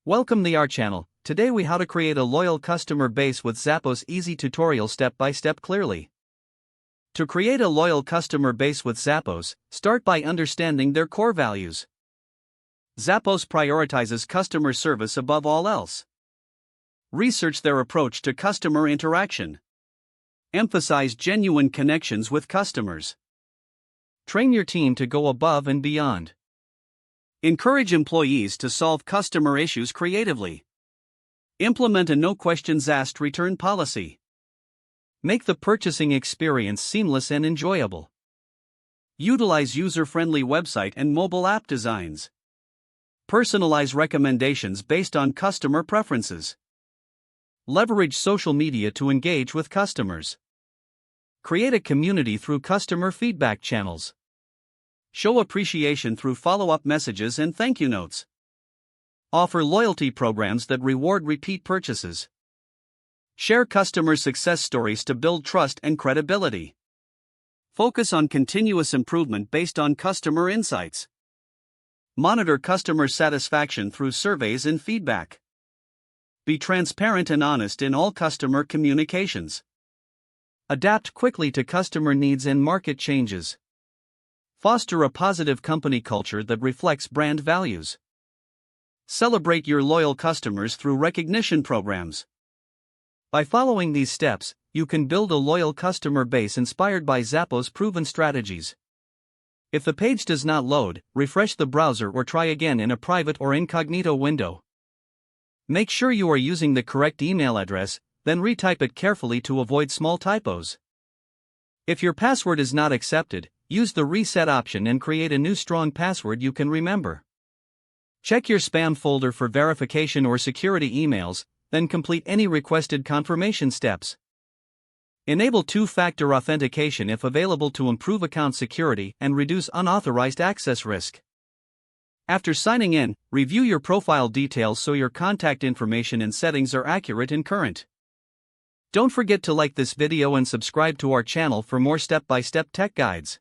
Welcome to our channel. Today we how to create a loyal customer base with Zappos easy tutorial step by step clearly. To create a loyal customer base with Zappos, start by understanding their core values. Zappos prioritizes customer service above all else. Research their approach to customer interaction. Emphasize genuine connections with customers. Train your team to go above and beyond. Encourage employees to solve customer issues creatively. Implement a no questions asked return policy. Make the purchasing experience seamless and enjoyable. Utilize user-friendly website and mobile app designs. Personalize recommendations based on customer preferences. Leverage social media to engage with customers. Create a community through customer feedback channels. Show appreciation through follow-up messages and thank you notes. Offer loyalty programs that reward repeat purchases. Share customer success stories to build trust and credibility. Focus on continuous improvement based on customer insights. Monitor customer satisfaction through surveys and feedback. Be transparent and honest in all customer communications. Adapt quickly to customer needs and market changes. Foster a positive company culture that reflects brand values. Celebrate your loyal customers through recognition programs. By following these steps, you can build a loyal customer base inspired by Zappos' proven strategies. If the page does not load, refresh the browser or try again in a private or incognito window. Make sure you are using the correct email address, then retype it carefully to avoid small typos. If your password is not accepted, use the reset option and create a new strong password you can remember. Check your spam folder for verification or security emails, then complete any requested confirmation steps. Enable two-factor authentication if available to improve account security and reduce unauthorized access risk. After signing in, review your profile details so your contact information and settings are accurate and current. Don't forget to like this video and subscribe to our channel for more step-by-step tech guides.